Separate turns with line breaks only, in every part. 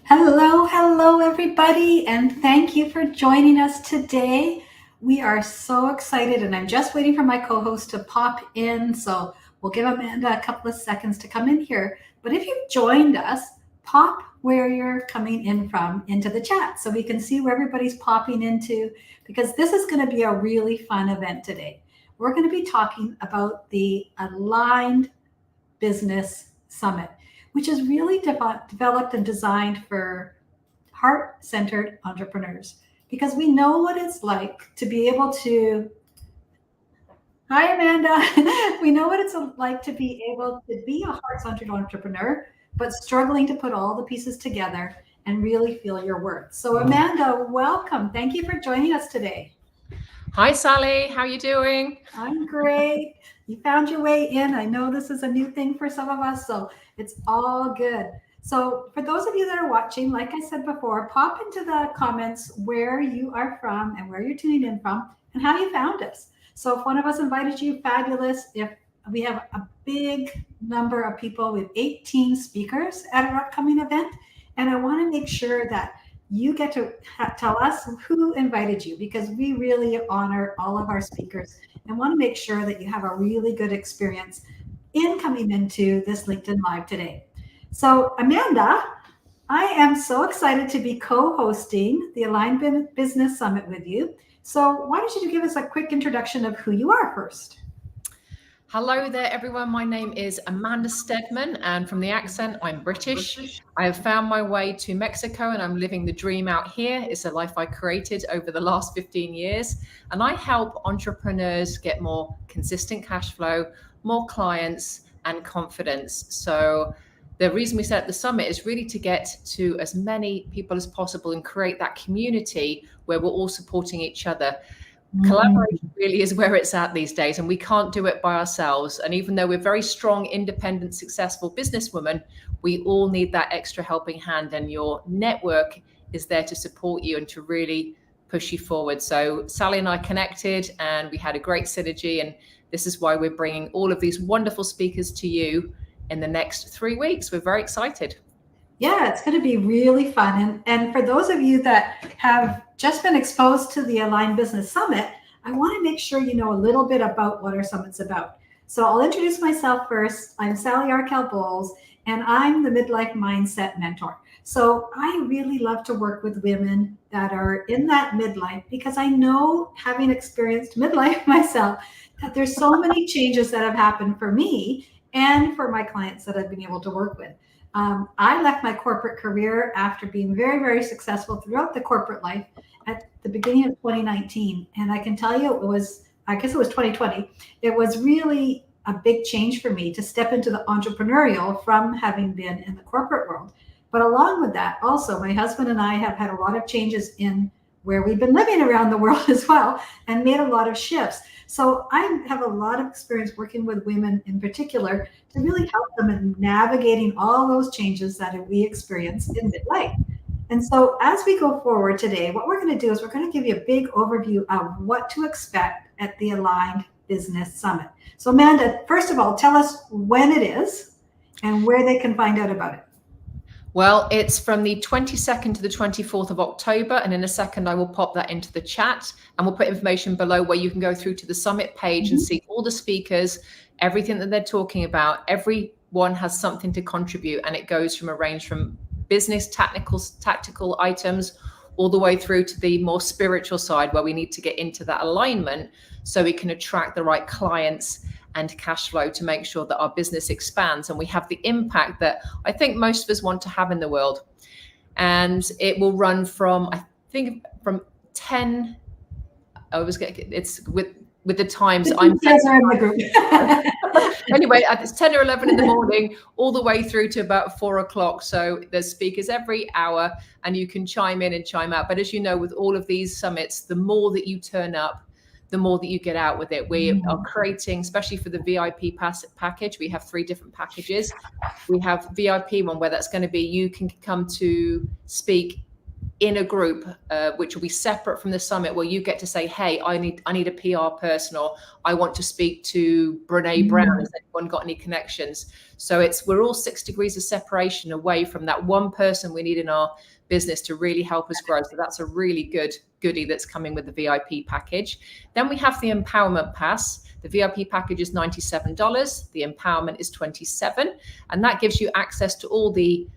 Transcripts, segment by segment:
Hello, everybody, and thank you for joining us today. We are so excited, and I'm just waiting for my co host to pop in. So we'll give Amanda a couple of seconds to come in here. But if you've joined us, pop where you're coming in from into the chat so we can see where everybody's popping into, because this is going to be a really fun event today. We're going to be talking about the Aligned Business Summit, which is really developed and designed for heart centered entrepreneurs because we know what it's like to be able to. Hi, Amanda. We know what it's like to be able to be a heart centered entrepreneur, but struggling to put all the pieces together and really feel your worth. So, Amanda, welcome. Thank you for joining us today.
Hi, Sally. How are you doing?
I'm great. You found your way in. I know this is a new thing for some of us, so it's all good. So, for those of you that are watching, like I said before, pop into the comments where you are from and where you're tuning in from and how you found us. So, if one of us invited you, fabulous. If we have a big number of people, we have 18 speakers at our upcoming event, and I want to make sure that you get to tell us who invited you because we really honor all of our speakers and want to make sure that you have a really good experience in coming into this LinkedIn Live today. So, Amanda, I am so excited to be co hosting the Aligned Business Summit with you. So, why don't you give us a quick introduction of who you are first?
Hello there, everyone. My name is Amanda Steadman, and from the accent, I'm British. I have found my way to Mexico, and I'm living the dream out here. It's a life I created over the last 15 years, and I help entrepreneurs get more consistent cash flow, more clients, and confidence. So the reason we set up the summit is really to get to as many people as possible and create that community where we're all supporting each other. Collaboration really is where it's at these days, and we can't do it by ourselves. And even though we're very strong, independent, successful businesswomen, we all need that extra helping hand, and your network is there to support you and to really push you forward. So Sally and I connected, and we had a great synergy, and this is why we're bringing all of these wonderful speakers to you in the next 3 weeks. We're very excited.
Yeah, it's going to be really fun. And for those of you that have just been exposed to the Aligned Business Summit, I want to make sure you know a little bit about what our summit's about. So I'll introduce myself first. I'm Sally Arkell-Boles, and I'm the Midlife Mindset Mentor. So I really love to work with women that are in that midlife because I know, having experienced midlife myself, that there's so many changes that have happened for me and for my clients that I've been able to work with. I left my corporate career after being very, very successful throughout the corporate life at the beginning of 2019. And I can tell you, I guess it was 2020. It was really a big change for me to step into the entrepreneurial from having been in the corporate world. But along with that, also, my husband and I have had a lot of changes in where we've been living around the world as well and made a lot of shifts. So I have a lot of experience working with women in particular to really help them in navigating all those changes that we experience in midlife. And so as we go forward today, what we're going to do is we're going to give you a big overview of what to expect at the Aligned Business Summit. So Amanda, first of all, tell us when it is and where they can find out about it.
Well, it's from the 22nd to the 24th of October. And in a second, I will pop that into the chat, and we'll put information below where you can go through to the summit page and see all the speakers, everything that they're talking about. Everyone has something to contribute, and it goes from a range from business tactical items all the way through to the more spiritual side, where we need to get into that alignment so we can attract the right clients and cash flow to make sure that our business expands and we have the impact that I think most of us want to have in the world. And it will run from, I think, from 10. It's with the times I'm anyway, it's 10 or 11 in the morning all the way through to about 4 o'clock. So there's speakers every hour, and you can chime in and chime out. But as you know, with all of these summits, the more that you turn up, the more that you get out with it. We are creating, especially for the VIP package, we have 3 different packages. We have VIP one where that's going to be, you can come to speak in a group, which will be separate from the summit, where you get to say, hey, I need a PR person, or I want to speak to Brene Brown. Has anyone got any connections? So we're all 6 degrees of separation away from that one person we need in our business to really help us grow. So that's a really good goodie that's coming with the VIP package. Then we have the Empowerment Pass. The VIP package is $97. The Empowerment is $27. And that gives you access to all the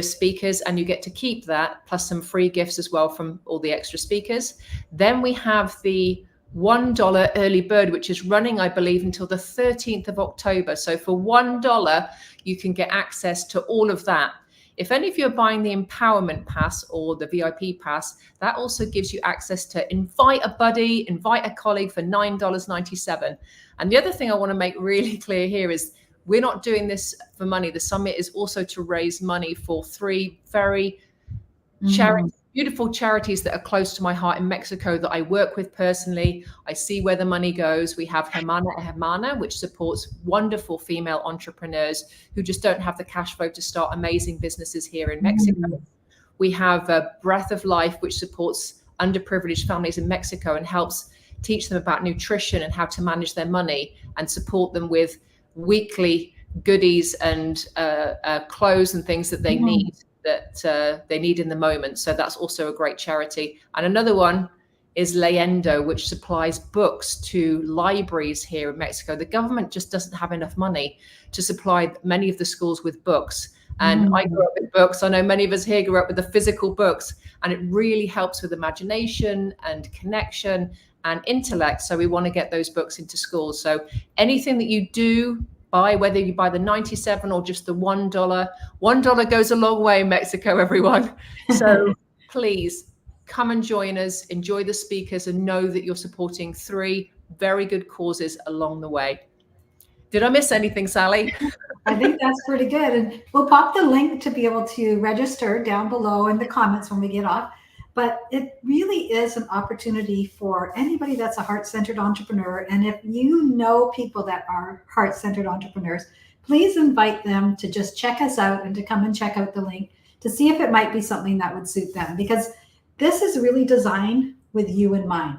speakers, and you get to keep that plus some free gifts as well from all the extra speakers. Then we have the $1 early bird, which is running, I believe, until the 13th of October. So for $1, you can get access to all of that. If any of you are buying the Empowerment Pass or the VIP Pass, that also gives you access to invite a buddy, invite a colleague for $9.97. And the other thing I want to make really clear here is we're not doing this for money. The summit is also to raise money for 3 very beautiful charities that are close to my heart in Mexico that I work with personally. I see where the money goes. We have Hermana, which supports wonderful female entrepreneurs who just don't have the cash flow to start amazing businesses here in Mexico. We have Breath of Life, which supports underprivileged families in Mexico and helps teach them about nutrition and how to manage their money, and support them with weekly goodies and clothes and things that they need, they need in the moment. So that's also a great charity. And another one is Leyendo, which supplies books to libraries here in Mexico. The government just doesn't have enough money to supply many of the schools with books. And I grew up with books. I know many of us here grew up with the physical books, and it really helps with imagination and connection and intellect. So we want to get those books into schools. So anything that you do buy, whether you buy the 97 or just the $1 goes a long way in Mexico, everyone. So please come and join us, enjoy the speakers, and know that you're supporting 3 very good causes along the way. Did I miss anything, Sally?
I think that's pretty good. And we'll pop the link to be able to register down below in the comments when we get off. But it really is an opportunity for anybody that's a heart-centered entrepreneur. And if you know people that are heart-centered entrepreneurs, please invite them to just check us out and to come and check out the link to see if it might be something that would suit them. Because this is really designed with you in mind.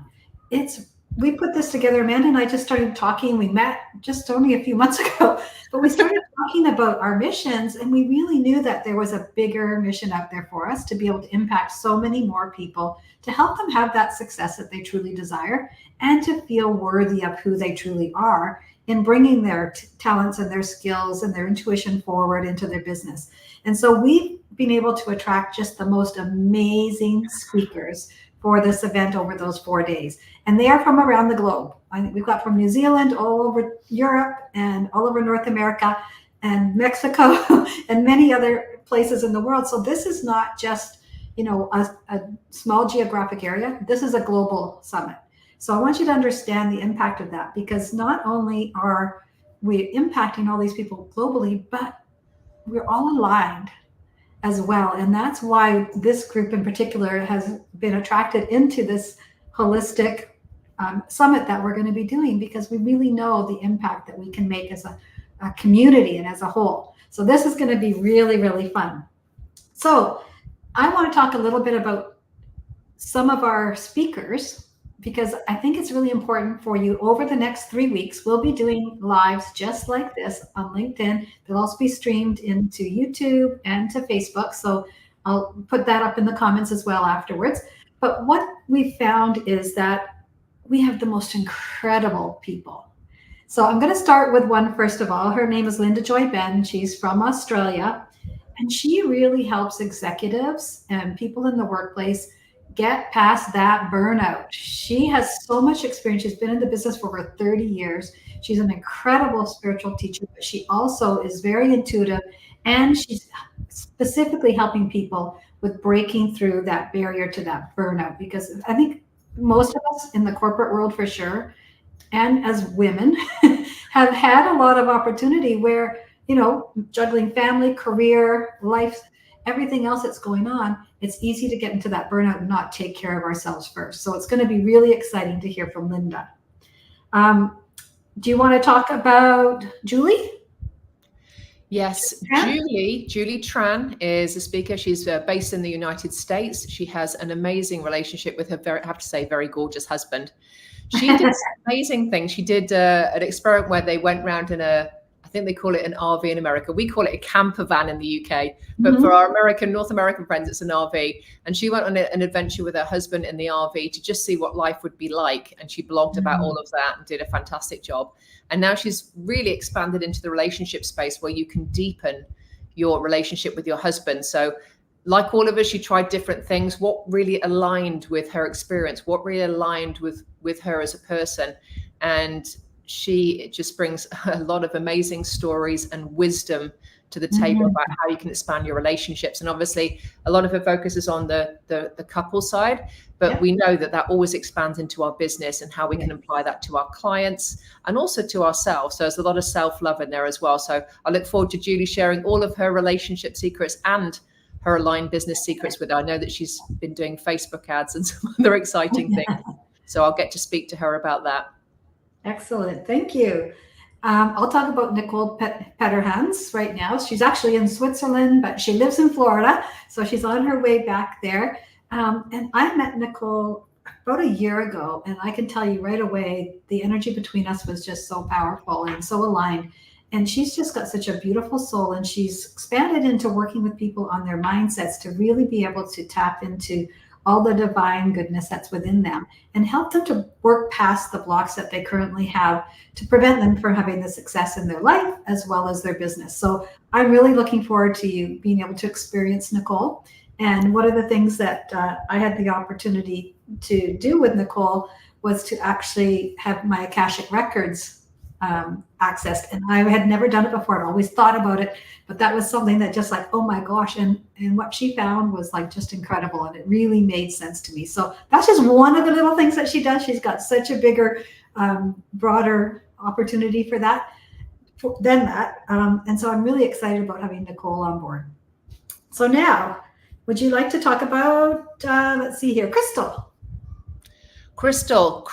We put this together. Amanda and I just started talking. We met just only a few months ago, but we started talking about our missions, and we really knew that there was a bigger mission out there for us to be able to impact so many more people, to help them have that success that they truly desire, and to feel worthy of who they truly are in bringing their talents and their skills and their intuition forward into their business. And so we've been able to attract just the most amazing speakers for this event over those 4 days. And they are from around the globe. I think we've got from New Zealand, all over Europe, and all over North America, and Mexico, and many other places in the world. So this is not just, a small geographic area. This is a global summit. So I want you to understand the impact of that, because not only are we impacting all these people globally, but we're all aligned as well. And that's why this group in particular has been attracted into this holistic summit that we're going to be doing, because we really know the impact that we can make as a community and as a whole. So this is going to be really, really fun. So I want to talk a little bit about some of our speakers, because I think it's really important for you. Over the next 3 weeks, we'll be doing lives just like this on LinkedIn. They'll also be streamed into YouTube and to Facebook. So I'll put that up in the comments as well afterwards. But what we found is that we have the most incredible people. So I'm going to start with one first of all. Her name is Linda Joy Ben. She's from Australia, and she really helps executives and people in the workplace get past that burnout. She has so much experience. She's been in the business for over 30 years. She's an incredible spiritual teacher, but she also is very intuitive, and she's specifically helping people with breaking through that barrier to that burnout. Because I think most of us in the corporate world, for sure, and as women, have had a lot of opportunity where, juggling family, career, life, everything else that's going on, it's easy to get into that burnout and not take care of ourselves first. So it's going to be really exciting to hear from Linda. Do you want to talk about Julie?
Yes,
Tran?
Julie Tran is a speaker. She's based in the United States. She has an amazing relationship with her, I have to say, very gorgeous husband. She did some amazing things. She did an experiment where they went round in I think they call it an RV in America. We call it a camper van in the UK. But for our North American friends, it's an RV. And she went on an adventure with her husband in the RV to just see what life would be like. And she blogged about all of that and did a fantastic job. And now she's really expanded into the relationship space where you can deepen your relationship with your husband. So like all of us, she tried different things. What really aligned with her experience? What really aligned with her as a person? And she just brings a lot of amazing stories and wisdom to the table about how you can expand your relationships. And obviously, a lot of her focus is on the couple side, but we know that always expands into our business and how we can apply that to our clients and also to ourselves. So there's a lot of self-love in there as well. So I look forward to Julie sharing all of her relationship secrets and her aligned business secrets with her. I know that she's been doing Facebook ads and some other exciting things. So I'll get to speak to her about that.
Excellent. Thank you. I'll talk about Nicole Petterhans right now. She's actually in Switzerland, but she lives in Florida. So she's on her way back there. And I met Nicole about a year ago, and I can tell you right away, the energy between us was just so powerful and so aligned. And she's just got such a beautiful soul, and she's expanded into working with people on their mindsets to really be able to tap into all the divine goodness that's within them and help them to work past the blocks that they currently have to prevent them from having the success in their life as well as their business. So I'm really looking forward to you being able to experience Nicole. And one of the things that I had the opportunity to do with Nicole was to actually have my Akashic Records accessed. And I had never done it before. I'd always thought about it, but that was something that just like, oh my gosh. And what she found was like just incredible. And it really made sense to me. So that's just one of the little things that she does. She's got such a bigger, broader opportunity for that, than that. And so I'm really excited about having Nicole on board. So now, would you like to talk about, let's see here, Crystal?
Crystal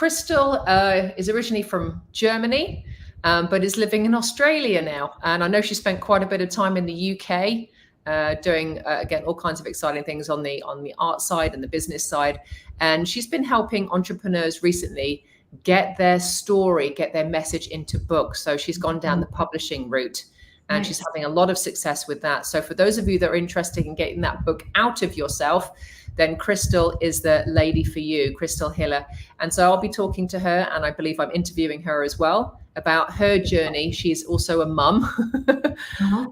is originally from Germany, but is living in Australia now. And I know she spent quite a bit of time in the UK doing, again, all kinds of exciting things on the art side and the business side. And she's been helping entrepreneurs recently get their story, get their message into books. So she's gone down the publishing route. And she's having a lot of success with that. So for those of you that are interested in getting that book out of yourself, then Crystal is the lady for you, Crystal Hiller. And so I'll be talking to her, and I believe I'm interviewing her as well about her journey. She's also a mum,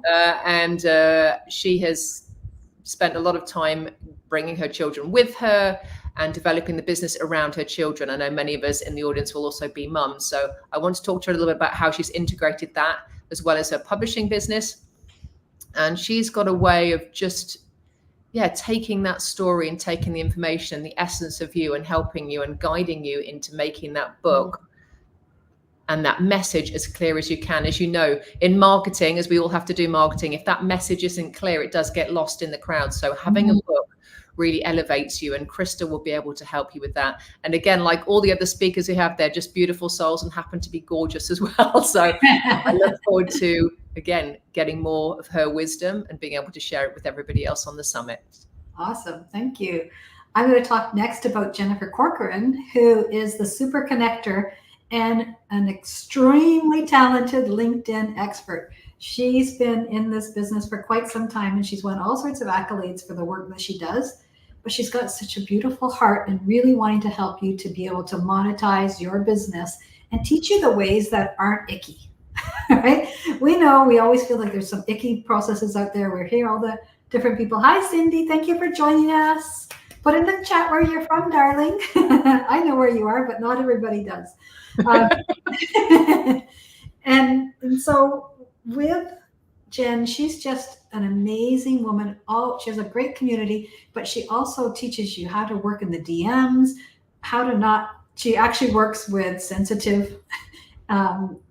and she has spent a lot of time bringing her children with her and developing the business around her children. I know many of us in the audience will also be mums. So I want to talk to her a little bit about how she's integrated that as well as her publishing business. And she's got a way of just, taking that story and taking the information, the essence of you, and helping you and guiding you into making that book and that message as clear as you can. As you know, in marketing, as we all have to do marketing, if that message isn't clear, it does get lost in the crowd. So having a book really elevates you, and Crystal will be able to help you with that. And again, like all the other speakers we have, they're just beautiful souls and happen to be gorgeous as well. So I look forward to, again, getting more of her wisdom and being able to share it with everybody else on the summit.
Awesome. Thank you. I'm going to talk next about Jennifer Corcoran, who is the super connector and an extremely talented LinkedIn expert. She's been in this business for quite some time, and she's won all sorts of accolades for the work that she does. But she's got such a beautiful heart and really wanting to help you to be able to monetize your business and teach you the ways that aren't icky, right? We know we always feel like there's some icky processes out there. We're here, all the different people. Hi, Cindy. Thank you for joining us. Put in the chat where you're from, darling. I know where you are, but not everybody does. And so with Jen, she's just an amazing woman. She has a great community, but she also teaches you how to work in the DMs, she actually works with sensitive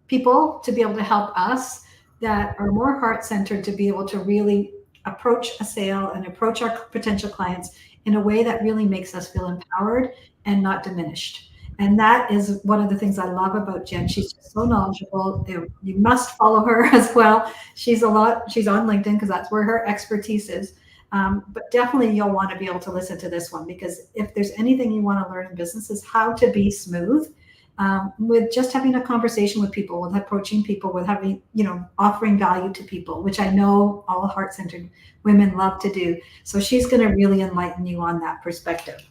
people to be able to help us that are more heart-centered to be able to really approach a sale and approach our potential clients in a way that really makes us feel empowered and not diminished. And that is one of the things I love about Jen. She's just so knowledgeable. You must follow her as well. She's on LinkedIn because that's where her expertise is. But definitely you'll want to be able to listen to this one, because if there's anything you want to learn in business is how to be smooth with just having a conversation with people, with approaching people, with having, offering value to people, which I know all heart-centered women love to do. So she's going to really enlighten you on that perspective.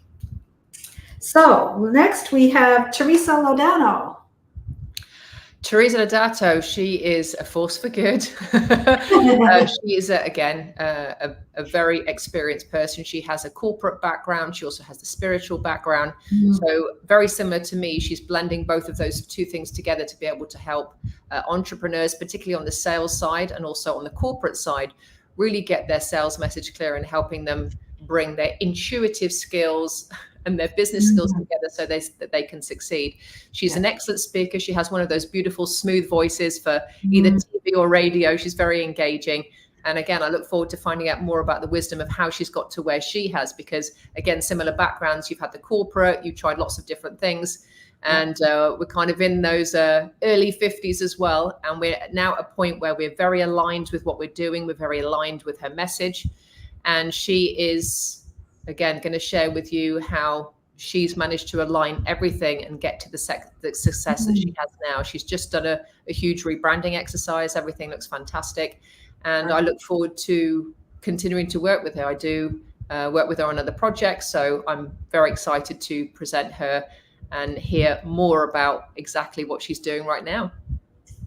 So next we have Teresa Lodano.
Teresa Lodato, she is a force for good. She is, again, a very experienced person. She has a corporate background. She also has the spiritual background. So very similar to me, she's blending both of those two things together to be able to help entrepreneurs, particularly on the sales side and also on the corporate side, really get their sales message clear and helping them bring their intuitive skills and their business skills together so that they can succeed. She's an excellent speaker. She has one of those beautiful, smooth voices for either TV or radio. She's very engaging. And again, I look forward to finding out more about the wisdom of how she's got to where she has, because again, similar backgrounds. You've had the corporate, you've tried lots of different things. And we're kind of in those early 50s as well. And we're now at a point where we're very aligned with what we're doing. We're very aligned with her message. And she is, again, going to share with you how she's managed to align everything and get to the success that she has now. She's just done a huge rebranding exercise. Everything looks fantastic. And I look forward to continuing to work with her. I do work with her on other projects. So I'm very excited to present her and hear more about exactly what she's doing right now.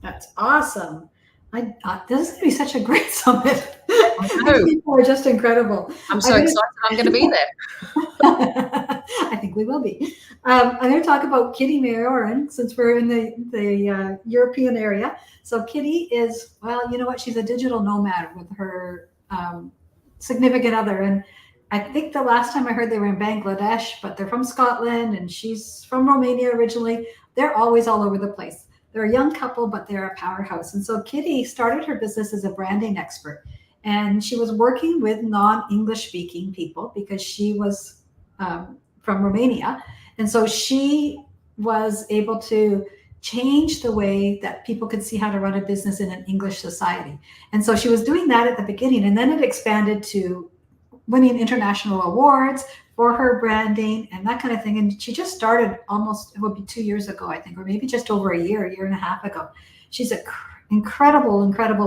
That's awesome. This is going to be such a great summit. These people are just incredible.
I'm so excited. I'm going to be there.
I think we will be. I'm going to talk about Kitty Mayoran, since we're in the European area. So Kitty is, well, you know what? She's a digital nomad with her significant other. And I think the last time I heard they were in Bangladesh, but they're from Scotland and she's from Romania originally. They're always all over the place. They're a young couple, but they're a powerhouse. And so Kitty started her business as a branding expert. And she was working with non-English speaking people because she was from Romania. And so she was able to change the way that people could see how to run a business in an English society. And so she was doing that at the beginning. And then it expanded to winning international awards for her branding and that kind of thing. And she just started almost, it would be 2 years ago, I think, or maybe just over a year and a half ago. She's an incredible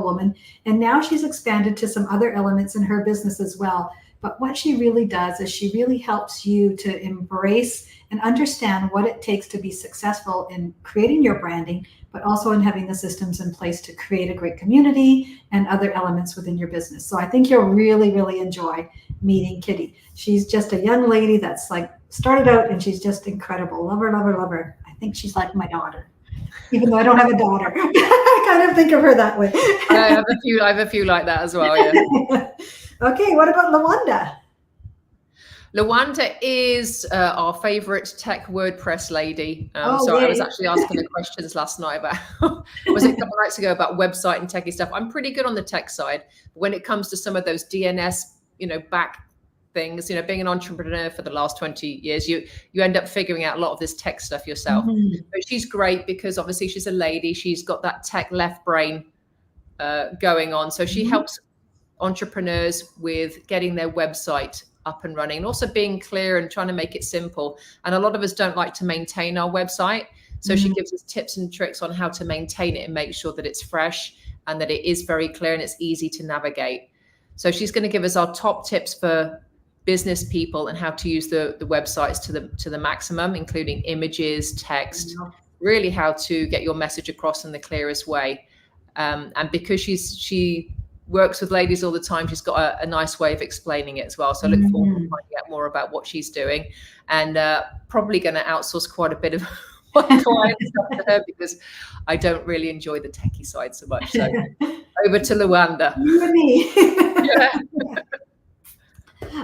woman. And now she's expanded to some other elements in her business as well. But what she really does is she really helps you to embrace and understand what it takes to be successful in creating your branding, but also in having the systems in place to create a great community and other elements within your business. So I think you'll really, really enjoy meeting Kitty. She's just a young lady that's like started out and she's just incredible. Love her. I think she's like my daughter, even though I don't have a daughter. I kind of think of her that way.
I have a few like that as well. Yeah.
Okay, what about Lawanda?
Lawanda is our favorite tech WordPress lady. I was actually asking her questions last night about, was it a couple of nights ago, about website and techie stuff. I'm pretty good on the tech side. When it comes to some of those DNS, back things, being an entrepreneur for the last 20 years, you end up figuring out a lot of this tech stuff yourself. But she's great because obviously she's a lady. She's got that tech left brain going on. So she helps entrepreneurs with getting their website up and running and also being clear and trying to make it simple. And a lot of us don't like to maintain our website. So she gives us tips and tricks on how to maintain it and make sure that it's fresh and that it is very clear and it's easy to navigate. So she's going to give us our top tips for business people and how to use the websites to the maximum, including images, text, really how to get your message across in the clearest way. And because she works with ladies all the time, she's got a nice way of explaining it as well. So I look forward to finding out more about what she's doing, and probably going to outsource quite a bit of my clients to her because I don't really enjoy the techie side so much. So over to Lawanda.
You and me.
Yeah.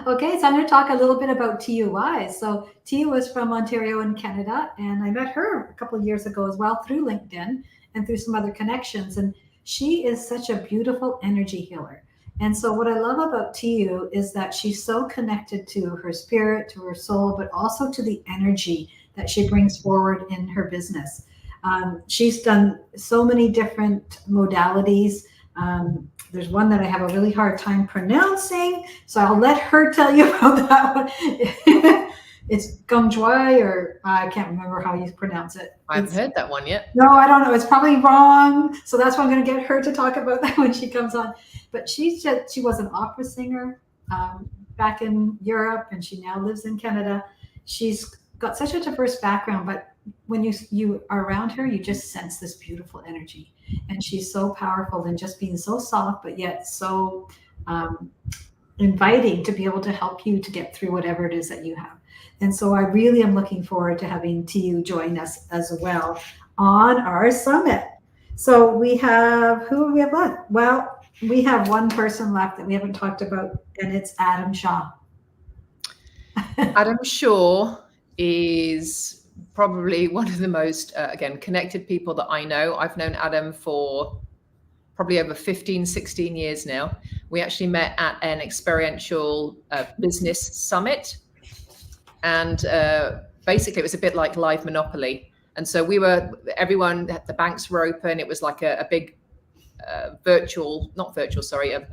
Okay, so I'm going to talk a little bit about Tia Wise. So Tia was from Ontario in Canada, and I met her a couple of years ago as well through LinkedIn and through some other connections. And she is such a beautiful energy healer. And so what I love about Tia is that she's so connected to her spirit, to her soul, but also to the energy that she brings forward in her business. She's done so many different modalities. There's one that I have a really hard time pronouncing, so I'll let her tell you about that one. It's Gongjoy, or I can't remember how you pronounce it.
I haven't heard that one yet.
No, I don't know. It's probably wrong. So that's why I'm going to get her to talk about that when she comes on. But she was an opera singer back in Europe, and she now lives in Canada. She's got such a diverse background, but when you are around her, you just sense this beautiful energy. And she's so powerful and just being so soft, but yet so inviting to be able to help you to get through whatever it is that you have. And so I really am looking forward to having TU join us as well on our summit. So we have, who do we have left? Well, we have one person left that we haven't talked about, and it's Adam Shaw.
Adam Shaw is probably one of the most, again, connected people that I know. I've known Adam for probably over 15, 16 years now. We actually met at an experiential business summit. And basically, it was a bit like live Monopoly. And so the banks were open. It was like a big a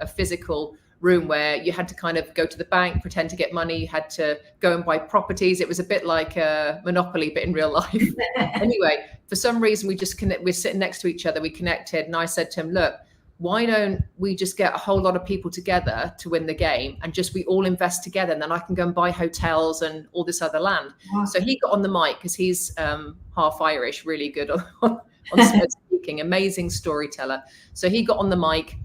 physical room where you had to kind of go to the bank, pretend to get money. You had to go and buy properties. It was a bit like Monopoly, but in real life. Anyway, for some reason, we're sitting next to each other. We connected, and I said to him, look, why don't we just get a whole lot of people together to win the game, and just we all invest together, and then I can go and buy hotels and all this other land. Wow. So he got on the mic because he's half Irish, really good on speaking, amazing storyteller. So he got on the mic,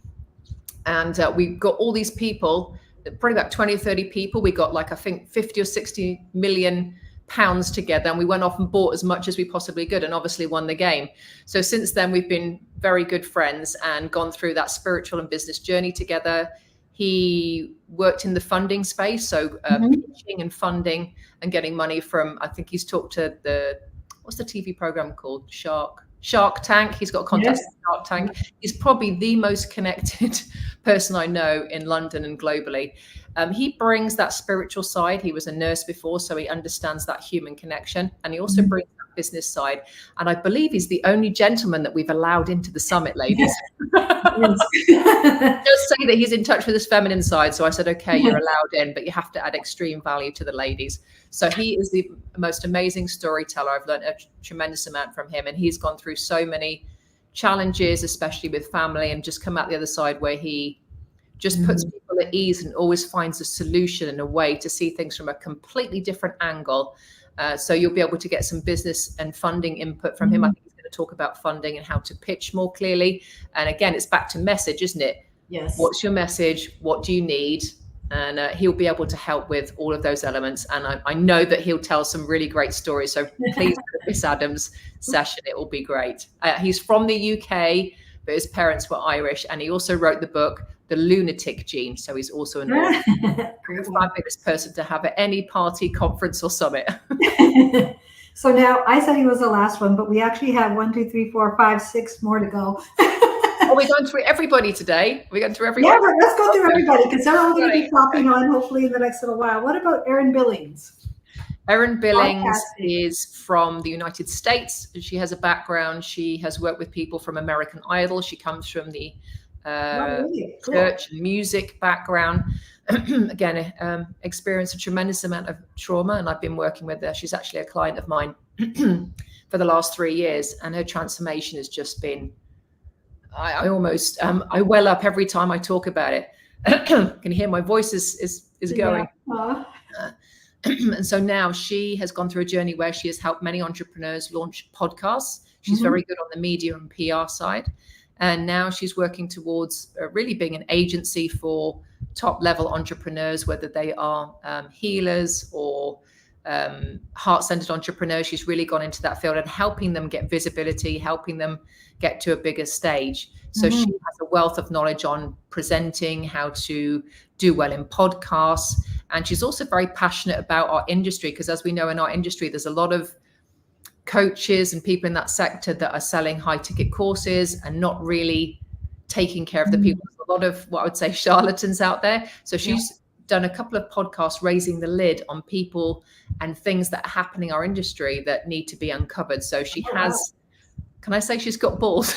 and we got all these people, probably about 20 or 30 people. We got I think 50 or 60 million pounds together, and we went off and bought as much as we possibly could, and obviously won the game. So since then, we've been very good friends and gone through that spiritual and business journey together. He worked in the funding space, so pitching and funding and getting money from, I think he's talked to what's the TV program called? Shark Tank. He's got contacts in Shark Tank. He's probably the most connected person I know in London and globally. He brings that spiritual side. He was a nurse before, so he understands that human connection. And he also brings that business side. And I believe he's the only gentleman that we've allowed into the summit, ladies. Just say that he's in touch with his feminine side. So I said, okay, you're allowed in, but you have to add extreme value to the ladies. So he is the most amazing storyteller. I've learned a tremendous amount from him. And he's gone through so many challenges, especially with family, and just come out the other side where he just puts people at ease and always finds a solution and a way to see things from a completely different angle. So you'll be able to get some business and funding input from him. I think he's going to talk about funding and how to pitch more clearly. And again, it's back to message, isn't it?
Yes.
What's your message? What do you need? And he'll be able to help with all of those elements. And I know that he'll tell some really great stories. So please, Miss Adams' session, it will be great. He's from the UK, but his parents were Irish. And he also wrote the book, The Lunatic Gene. So he's also a fabulous person to have at any party, conference, or summit.
So now I said he was the last one, but we actually have 1, 2, 3, 4, 5, 6 more to go.
Are we going through everybody today? We're going through everybody?
Yeah, let's go through everybody, because they're all going to be popping on hopefully in the next little while. What about Erin Billings?
Erin Billings is from the United States. She has a background. She has worked with people from American Idol. She comes from the church and music background. Again, experienced a tremendous amount of trauma, and I've been working with her. She's actually a client of mine for the last 3 years, and her transformation has just been, I almost I well up every time I talk about it. Can you hear my voice is going? And so now she has gone through a journey where she has helped many entrepreneurs launch podcasts. She's very good on the media and PR side. And now she's working towards really being an agency for top level entrepreneurs, whether they are healers or heart-centered entrepreneurs. She's really gone into that field and helping them get visibility, helping them get to a bigger stage. So she has a wealth of knowledge on presenting, how to do well in podcasts. And she's also very passionate about our industry, because as we know in our industry, there's a lot of coaches and people in that sector that are selling high ticket courses and not really taking care of the people. There's a lot of what I would say charlatans out there. So she's done a couple of podcasts raising the lid on people and things that are happening in our industry that need to be uncovered. So she has, can I say she's got balls?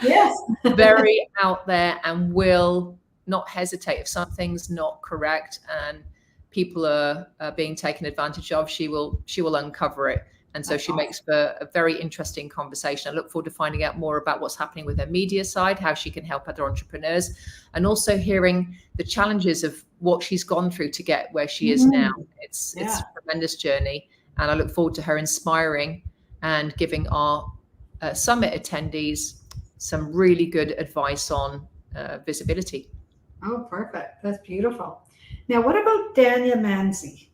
Yes.
Very out there, and will not hesitate if something's not correct and people are being taken advantage of. She will uncover it. And so she makes for a very interesting conversation. I look forward to finding out more about what's happening with her media side, how she can help other entrepreneurs, and also hearing the challenges of what she's gone through to get where she is now. It's a tremendous journey. And I look forward to her inspiring and giving our summit attendees some really good advice on visibility.
Oh, perfect. That's beautiful. Now, what about Dania Manzi?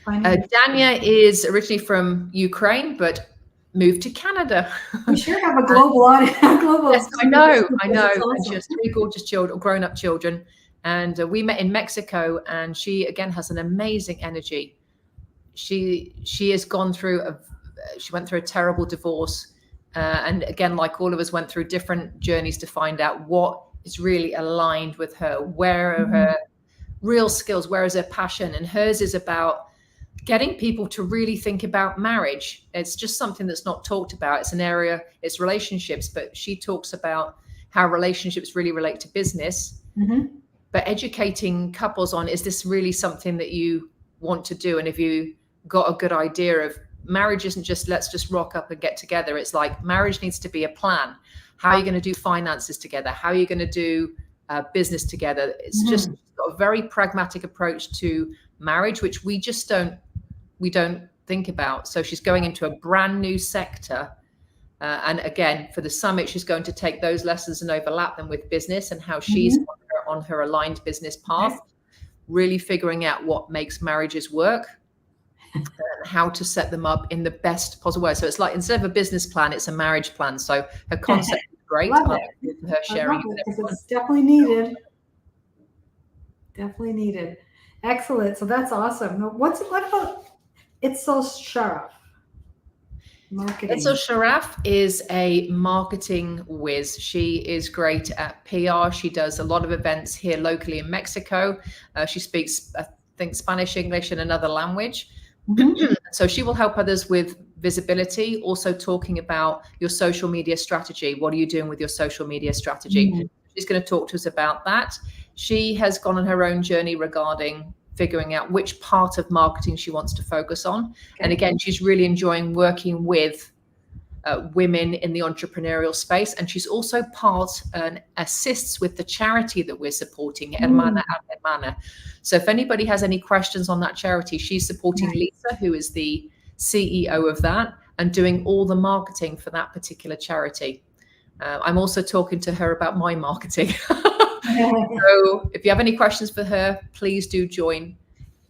Dania is originally from Ukraine, but moved to Canada.
We sure have a global audience.
Yes, I know.
Awesome.
And she has 3 gorgeous children, grown-up children. And we met in Mexico, and she, again, has an amazing energy. She has gone through, she went through a terrible divorce. And again, like all of us, went through different journeys to find out what is really aligned with her, where are her real skills, where is her passion. And hers is about getting people to really think about marriage. It's just something that's not talked about. It's an area, it's relationships, but she talks about how relationships really relate to business, but educating couples on, is this really something that you want to do? And if you got a good idea of marriage isn't just, let's just rock up and get together. It's like marriage needs to be a plan. How are you going to do finances together? How are you going to do business together? It's just got a very pragmatic approach to marriage, which we just don't think about. So she's going into a brand new sector. And again, for the summit, she's going to take those lessons and overlap them with business and how she's on her aligned business path, really figuring out what makes marriages work and how to set them up in the best possible way. So it's like, instead of a business plan, it's a marriage plan. So her concept is great. Her sharing it with everyone.
It's definitely needed. Definitely needed. Excellent. So that's awesome. Now, what about Itzel Sharaf? Marketing.
Itzel Sharaf is a marketing whiz. She is great at PR. She does a lot of events here locally in Mexico. She speaks, I think, Spanish, English, and another language. So she will help others with visibility, also talking about your social media strategy. What are you doing with your social media strategy? She's going to talk to us about that. She has gone on her own journey regarding figuring out which part of marketing she wants to focus on. And again, she's really enjoying working with women in the entrepreneurial space. And she's also part and assists with the charity that we're supporting, Hermana a Hermana. So if anybody has any questions on that charity, she's supporting Lisa, who is the CEO of that, and doing all the marketing for that particular charity. I'm also talking to her about my marketing. So if you have any questions for her, please do join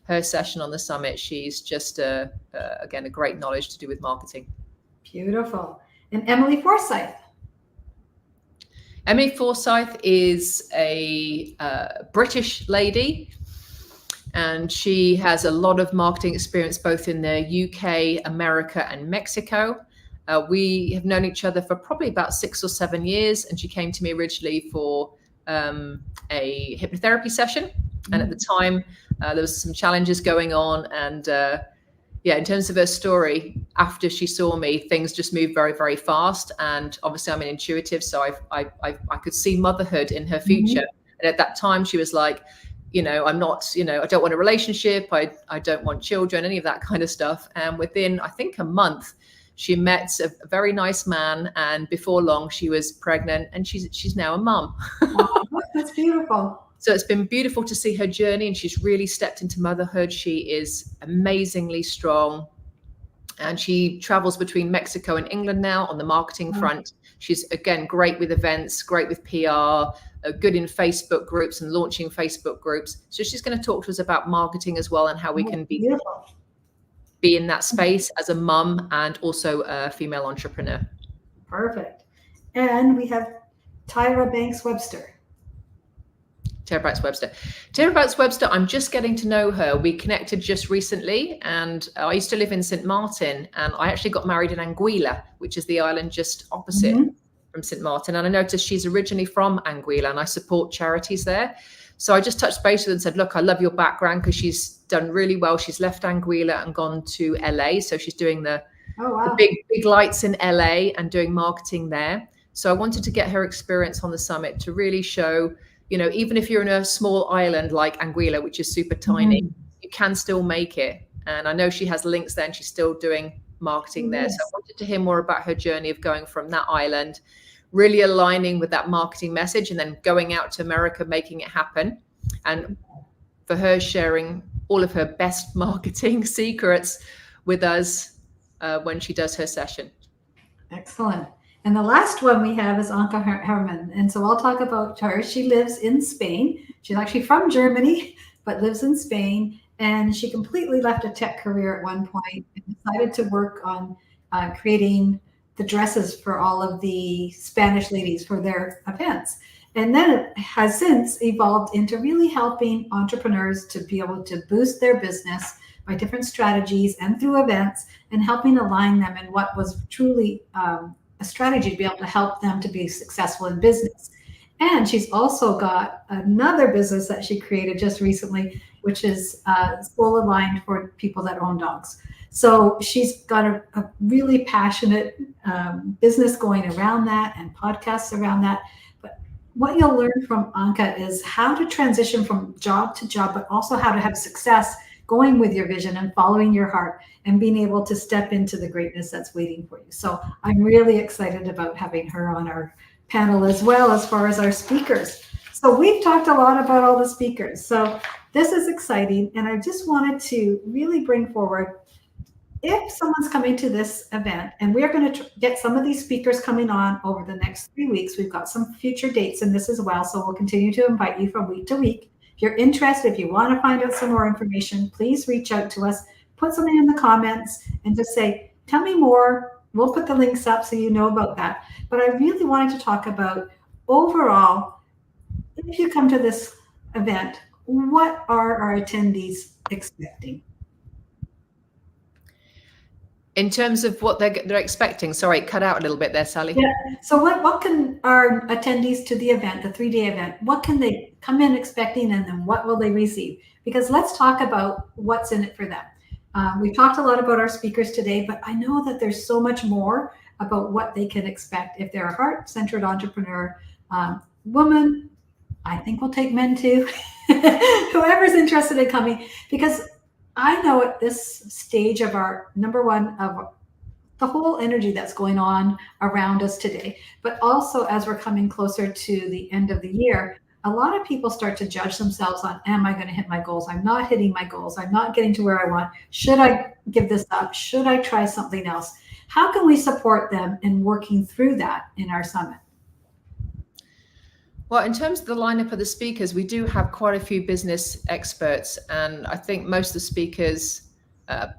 her session on the summit. She's just, again, a great knowledge to do with marketing.
Beautiful. And Emily Forsyth.
Emily Forsyth is a British lady, and she has a lot of marketing experience both in the UK, America, and Mexico. We have known each other for probably about 6 or 7 years, and she came to me originally for a hypnotherapy session. And at the time, there was some challenges going on. And in terms of her story, after she saw me, things just moved very, very fast. And obviously I'm an intuitive, so I could see motherhood in her future. And at that time she was like, I'm not, I don't want a relationship. I don't want children, any of that kind of stuff. And within, I think, a month, she met a very nice man, and before long she was pregnant, and she's now a mum.
Oh, that's beautiful.
So it's been beautiful to see her journey, and she's really stepped into motherhood. She is amazingly strong, and she travels between Mexico and England now on the marketing front. She's, again, great with events, great with PR, good in Facebook groups and launching Facebook groups. So she's going to talk to us about marketing as well, and how we can be in that space as a mum and also a female entrepreneur.
Perfect. And we have Tyra Banks-Webster.
Tyra Banks-Webster, I'm just getting to know her. We connected just recently, and I used to live in St. Martin, and I actually got married in Anguilla, which is the island just opposite from St. Martin. And I noticed she's originally from Anguilla, and I support charities there. So I just touched base with her and said, look, I love your background, because she's done really well. She's left Anguilla and gone to LA. So she's doing the big lights in LA and doing marketing there. So I wanted to get her experience on the summit to really show, even if you're in a small island like Anguilla, which is super tiny, you can still make it. And I know she has links there and she's still doing marketing there. So I wanted to hear more about her journey of going from that island, really aligning with that marketing message, and then going out to America, making it happen. And for her sharing all of her best marketing secrets with us when she does her session.
Excellent. And the last one we have is Anka Herman. And so I'll talk about her. She lives in Spain. She's actually from Germany, but lives in Spain. And she completely left a tech career at one point and decided to work on creating the dresses for all of the Spanish ladies for their events. And then it has since evolved into really helping entrepreneurs to be able to boost their business by different strategies and through events, and helping align them in what was truly a strategy to be able to help them to be successful in business. And she's also got another business that she created just recently, which is Soul Aligned for people that own dogs. So she's got a really passionate business going around that, and podcasts around that. But what you'll learn from Anka is how to transition from job to job, but also how to have success going with your vision and following your heart and being able to step into the greatness that's waiting for you. So I'm really excited about having her on our panel as well, as far as our speakers. So we've talked a lot about all the speakers. So this is exciting. And I just wanted to really bring forward, if someone's coming to this event, and we're going to get some of these speakers coming on over the next 3 weeks. We've got some future dates in this as well. So we'll continue to invite you from week to week. If you're interested, if you want to find out some more information, please reach out to us, put something in the comments and just say, tell me more. We'll put the links up so you know about that. But I really wanted to talk about overall, if you come to this event, what are our attendees expecting?
In terms of what they're expecting, sorry, cut out a little bit there, Sally.
Yeah. So what can our attendees to the event, the 3-day event, what can they come in expecting, and then what will they receive? Because let's talk about what's in it for them. We've talked a lot about our speakers today, but I know that there's so much more about what they can expect if they're a heart-centered entrepreneur, woman. I think we'll take men too, whoever's interested in coming, because I know at this stage of our number one of the whole energy that's going on around us today, but also as we're coming closer to the end of the year, a lot of people start to judge themselves on, am I going to hit my goals? I'm not hitting my goals. I'm not getting to where I want. Should I give this up? Should I try something else? How can we support them in working through that in our summit?
Well, in terms of the lineup of the speakers, we do have quite a few business experts. And I think most of the speakers,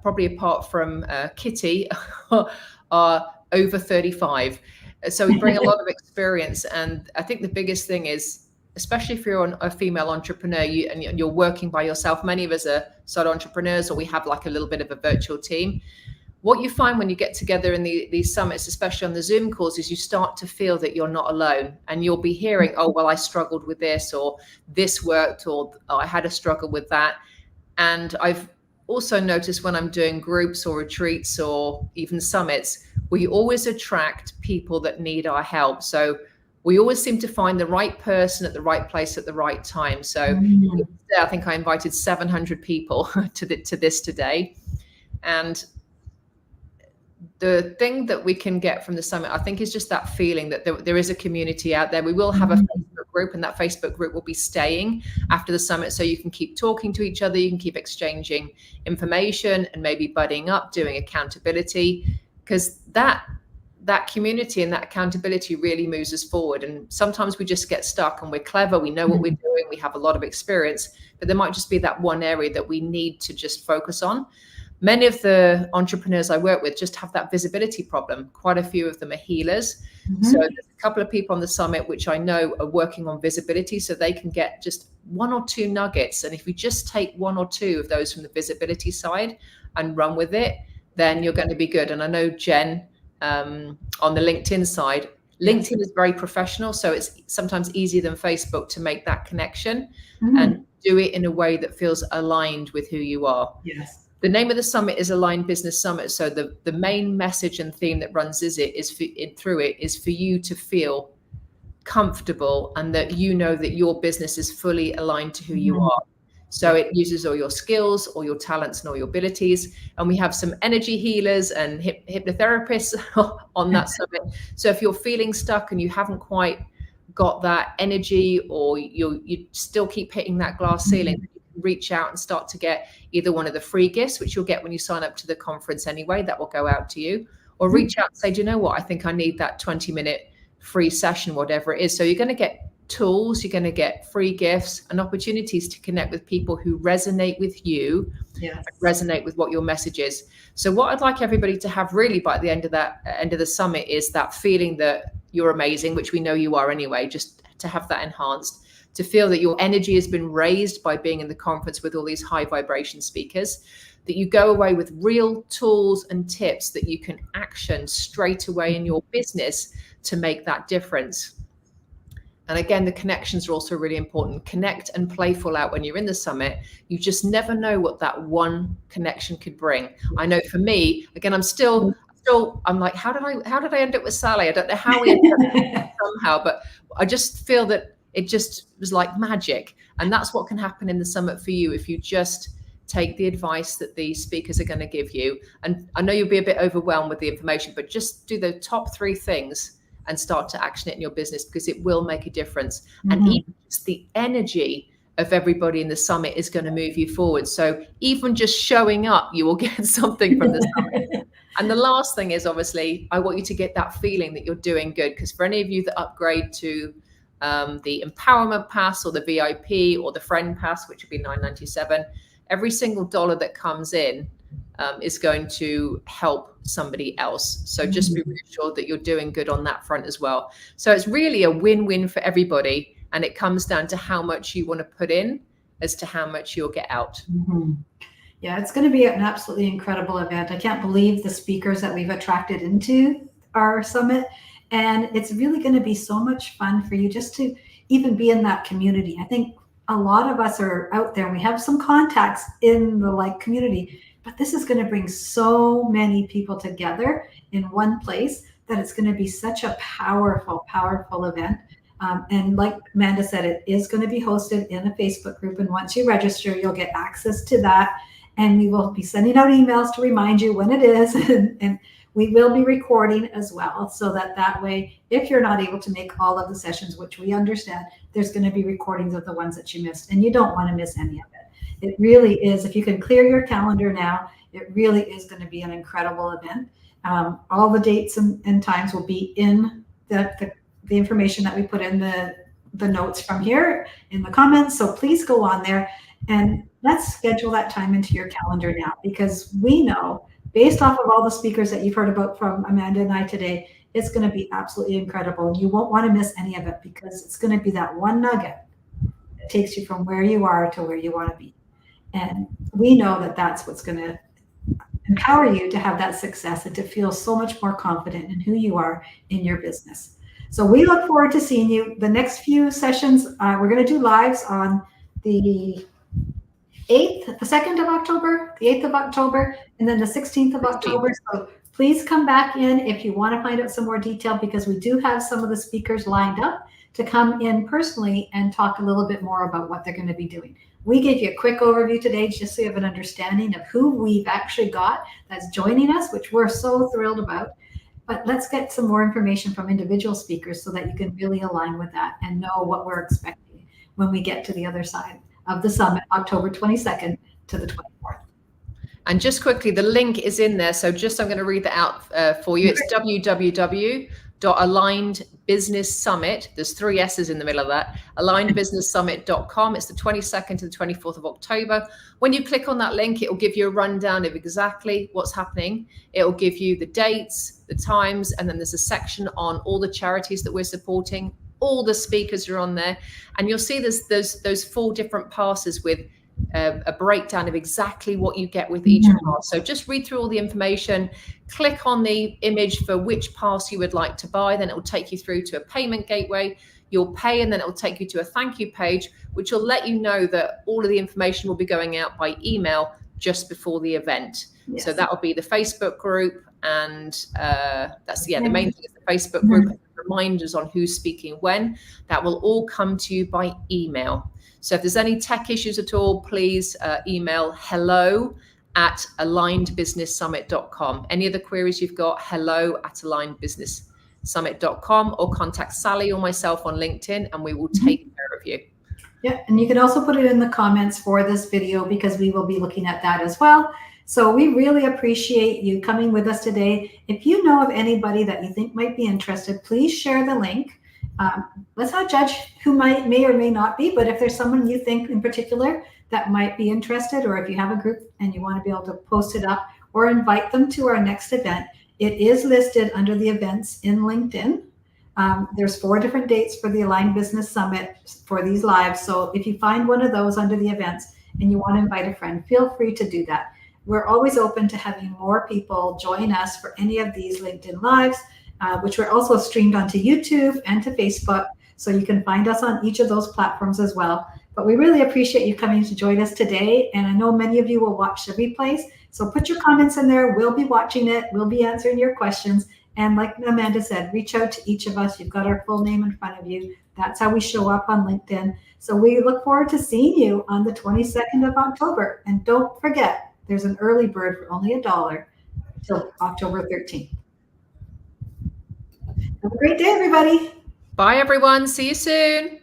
probably apart from Kitty, are over 35. So we bring a lot of experience. And I think the biggest thing is, especially if you're a female entrepreneur and you're working by yourself, many of us are solo entrepreneurs, or we have like a little bit of a virtual team. What you find when you get together in these summits, especially on the Zoom calls, is you start to feel that you're not alone, and you'll be hearing, oh, well, I struggled with this, or this worked, or oh, I had a struggle with that. And I've also noticed when I'm doing groups or retreats or even summits, we always attract people that need our help. So we always seem to find the right person at the right place at the right time. So I think I invited 700 people to this today. And the thing that we can get from the summit, I think, is just that feeling that there is a community out there. We will have a Facebook group, and that Facebook group will be staying after the summit. So you can keep talking to each other. You can keep exchanging information and maybe budding up, doing accountability, because that community and that accountability really moves us forward. And sometimes we just get stuck, and we're clever. We know what we're doing. We have a lot of experience, but there might just be that one area that we need to just focus on. Many of the entrepreneurs I work with just have that visibility problem. Quite a few of them are healers. So there's a couple of people on the summit which I know are working on visibility, so they can get just 1 or 2 nuggets. And if you just take 1 or 2 of those from the visibility side and run with it, then you're going to be good. And I know Jen on the LinkedIn side, LinkedIn is very professional, so it's sometimes easier than Facebook to make that connection
Mhm.
and do it in a way that feels aligned with who you are.
Yes.
The name of the summit is Aligned Business Summit. So the main message and theme that runs through it is for you to feel comfortable and that you know that your business is fully aligned to who you are. So it uses all your skills, all your talents, and all your abilities. And we have some energy healers and hypnotherapists on that summit. So if you're feeling stuck and you haven't quite got that energy, or you still keep hitting that glass ceiling, you can reach out and start to get either one of the free gifts, which you'll get when you sign up to the conference anyway, that will go out to you, or reach out and say, do you know what? I think I need that 20-minute free session, whatever it is. So you're going to get tools, you're going to get free gifts and opportunities to connect with people who resonate with you, resonate with what your message is. So what I'd like everybody to have really by the end of the summit is that feeling that you're amazing, which we know you are anyway, just to have that enhanced, to feel that your energy has been raised by being in the conference with all these high vibration speakers, that you go away with real tools and tips that you can action straight away in your business to make that difference. And again, the connections are also really important. Connect and playful out when you're in the summit. You just never know what that one connection could bring. I know for me, again, I'm like, how did I end up with Sally? I don't know how we ended up somehow, but I just feel that it just was like magic. And that's what can happen in the summit for you if you just take the advice that the speakers are going to give you. And I know you'll be a bit overwhelmed with the information, but just do the top 3 things and start to action it in your business, because it will make a difference. And even just the energy of everybody in the summit is going to move you forward. So even just showing up, you will get something from the summit. And the last thing is, obviously, I want you to get that feeling that you're doing good, because for any of you that upgrade to the Empowerment Pass or the VIP or the Friend Pass, which would be $9.97, every single dollar that comes in is going to help somebody else. So just be reassured that you're doing good on that front as well. So it's really a win-win for everybody. And it comes down to how much you want to put in as to how much you'll get out.
Yeah, it's going to be an absolutely incredible event. I can't believe the speakers that we've attracted into our summit. And it's really going to be so much fun for you just to even be in that community. I think a lot of us are out there. We have some contacts in the community, but this is going to bring so many people together in one place that it's going to be such a powerful, powerful event. And like Amanda said, it is going to be hosted in a Facebook group. And once you register, you'll get access to that. And we will be sending out emails to remind you when it is. And we will be recording as well, so that way, if you're not able to make all of the sessions, which we understand, there's going to be recordings of the ones that you missed. And you don't want to miss any of it. It really is. If you can clear your calendar now, it really is going to be an incredible event. All the dates and times will be in the information that we put in the notes from here in the comments. So please go on there and let's schedule that time into your calendar now, because we know, based off of all the speakers that you've heard about from Amanda and I today, it's going to be absolutely incredible. You won't want to miss any of it, because it's going to be that one nugget that takes you from where you are to where you want to be. And we know that that's what's going to empower you to have that success and to feel so much more confident in who you are in your business. So we look forward to seeing you. The next few sessions, we're going to do lives on the 8th, the 2nd of October, the 8th of October, and then the 16th of October. So please come back in if you want to find out some more detail, because we do have some of the speakers lined up to come in personally and talk a little bit more about what they're going to be doing. We gave you a quick overview today just so you have an understanding of who we've actually got that's joining us, which we're so thrilled about. But let's get some more information from individual speakers so that you can really align with that and know what we're expecting when we get to the other side of the summit, October 22nd to the 24th.
And just quickly, the link is in there. So just, I'm going to read that out for you. It's www.alignedbusinesssummit. There's 3 S's in the middle of that. alignedbusinesssummit.com. It's the 22nd to the 24th of October. When you click on that link, it will give you a rundown of exactly what's happening. It will give you the dates, the times, and then there's a section on all the charities that we're supporting. All the speakers are on there, and you'll see there's those 4 different passes with a breakdown of exactly what you get with each pass. So just read through all the information, click on the image for which pass you would like to buy, then it will take you through to a payment gateway. You'll pay, and then it will take you to a thank you page, which will let you know that all of the information will be going out by email just before the event. Yes. So that will be the Facebook group, and that's the main thing is the Facebook group, and reminders on who's speaking when. That will all come to you by email. So if there's any tech issues at all, please email hello@alignedbusinesssummit.com. Any other queries you've got, hello@alignedbusinesssummit.com, or contact Sally or myself on LinkedIn, and we will take care of you.
Yeah, and you can also put it in the comments for this video, because we will be looking at that as well. So we really appreciate you coming with us today. If you know of anybody that you think might be interested, please share the link. Let's not judge who may or may not be, but if there's someone you think in particular that might be interested, or if you have a group and you want to be able to post it up or invite them to our next event, it is listed under the events in LinkedIn. There's 4 different dates for the Aligned Business Summit for these lives. So if you find one of those under the events and you want to invite a friend, feel free to do that. We're always open to having more people join us for any of these LinkedIn lives, which were also streamed onto YouTube and to Facebook. So you can find us on each of those platforms as well. But we really appreciate you coming to join us today. And I know many of you will watch the replays. So put your comments in there. We'll be watching it. We'll be answering your questions. And like Amanda said, reach out to each of us. You've got our full name in front of you. That's how we show up on LinkedIn. So we look forward to seeing you on the 22nd of October. And don't forget, there's an early bird for only $1 till October 13th. Have a great day, everybody.
Bye, everyone. See you soon.